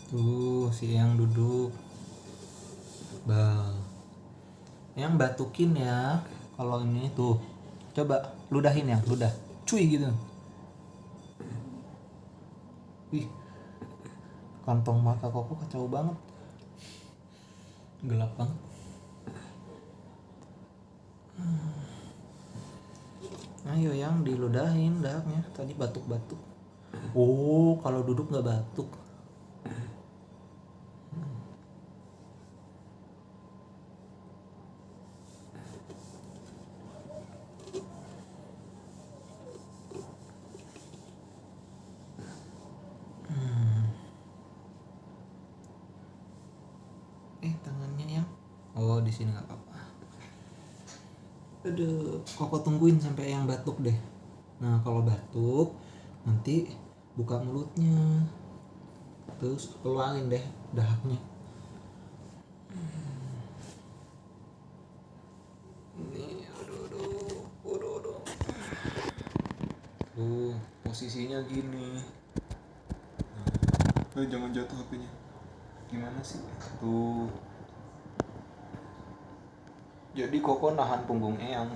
Tuh si Eyang duduk. Bah. Eyang batukin ya. Kalau ini tuh. Coba ludahin ya, ludah. Cuy gitu. Wih, kantong mata Koko kacau banget. Gelap banget. Ayo yang diludahin dahaknya. Tadi batuk-batuk. Oh, kalau duduk nggak batuk. Tangannya yang. Oh, di sini nggak apa-apa. Aduh, Koko tungguin sampai yang batuk deh. Nah, kalau batuk nanti buka mulutnya. Terus keluarin deh dahaknya. Ini aduh. Tuh, posisinya gini. Jangan jatuh HP-nya. Gimana sih? Tuh. Jadi Koko nahan punggung Eyang.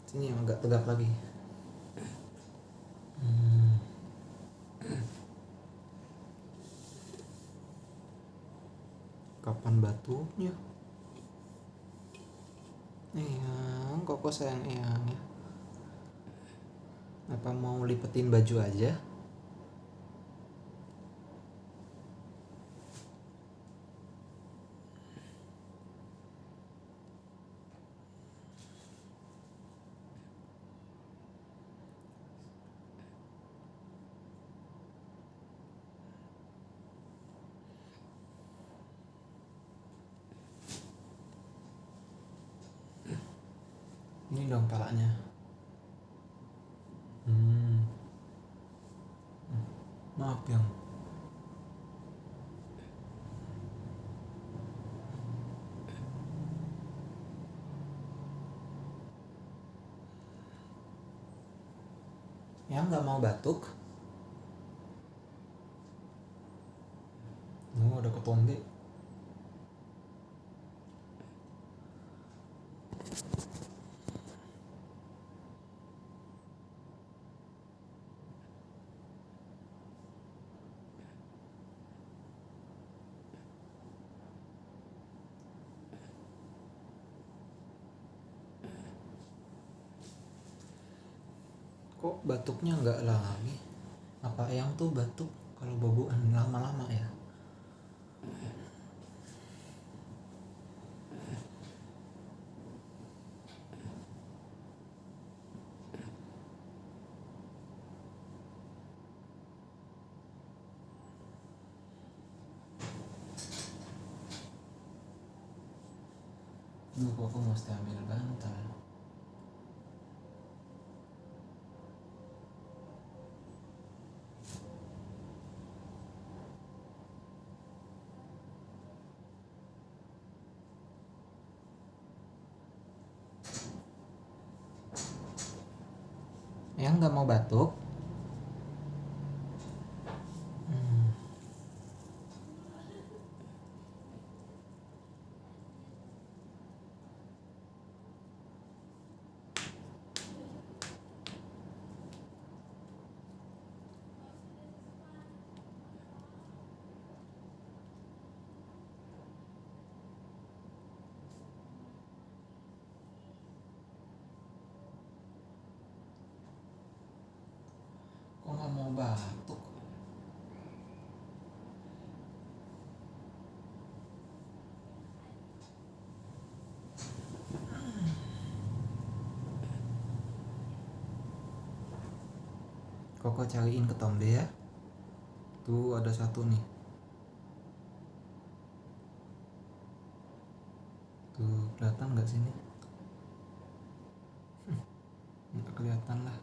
Sini yang agak tegak lagi. Kapan batuknya? Eyang, Koko sayang Eyang ya. Apa mau lipetin baju aja? Ini dong palanya. Maaf yang. Yang nggak mau batuk. Oh, ada ketombe. Kok batuknya nggak lagi? Apa Eyang tuh batuk kalau boboan lama-lama ya? Duh, aku mesti ambil bantal. Yang nggak mau batuk. Kok nggak mau batuk? Koko cariin ketombe ya. Tuh ada satu nih. Tuh kelihatan nggak sini? Nggak kelihatan lah.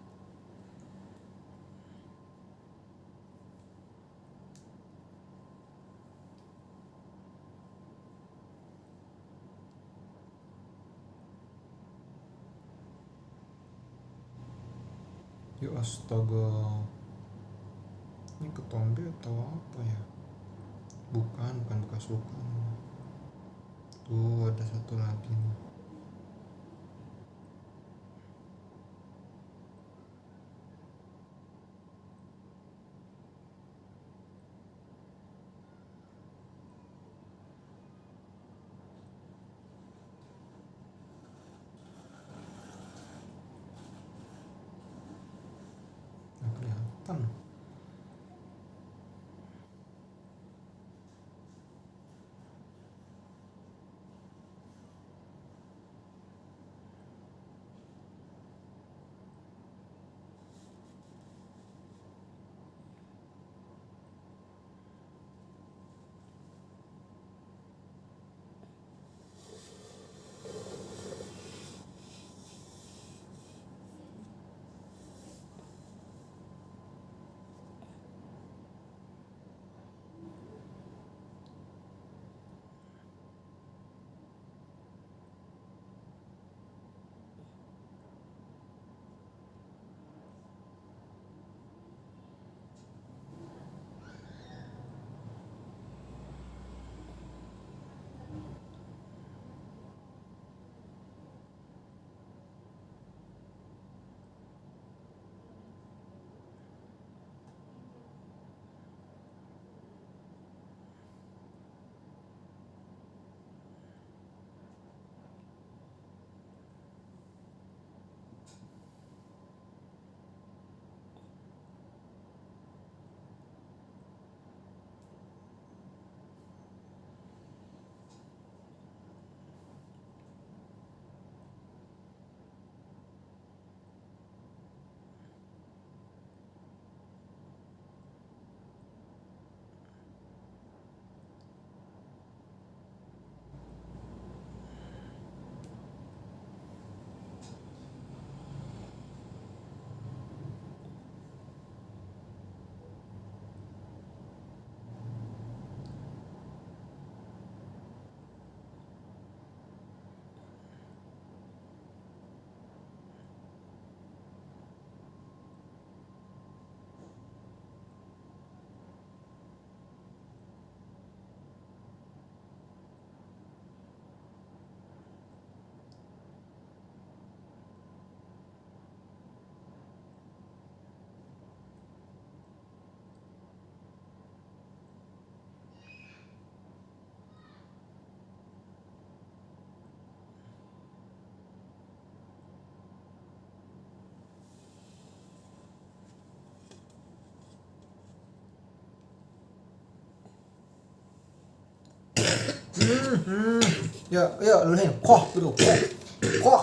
Ya astaga, ini ketombe atau apa ya? Bukan bekas luka. Tuh ada satu lagi nih. Nggak kelihatan. Ya ludahin, koh gitu, koh,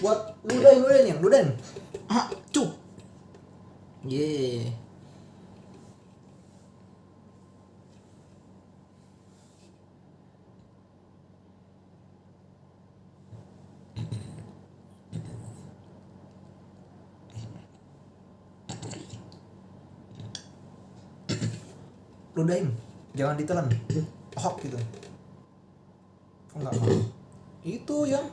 buat ludahin, cuk, ye, ludahin, jangan ditelan, gitu, oh, enggak mau, itu yang,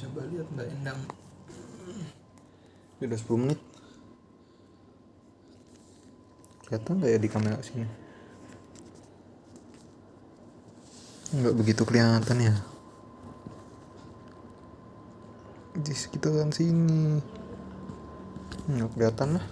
Coba lihat Mbak Endang. Udah 10 menit. Kelihatan nggak ya di kamera sini? Nggak begitu kelihatan ya. Di sekitaran sini nggak kelihatan lah.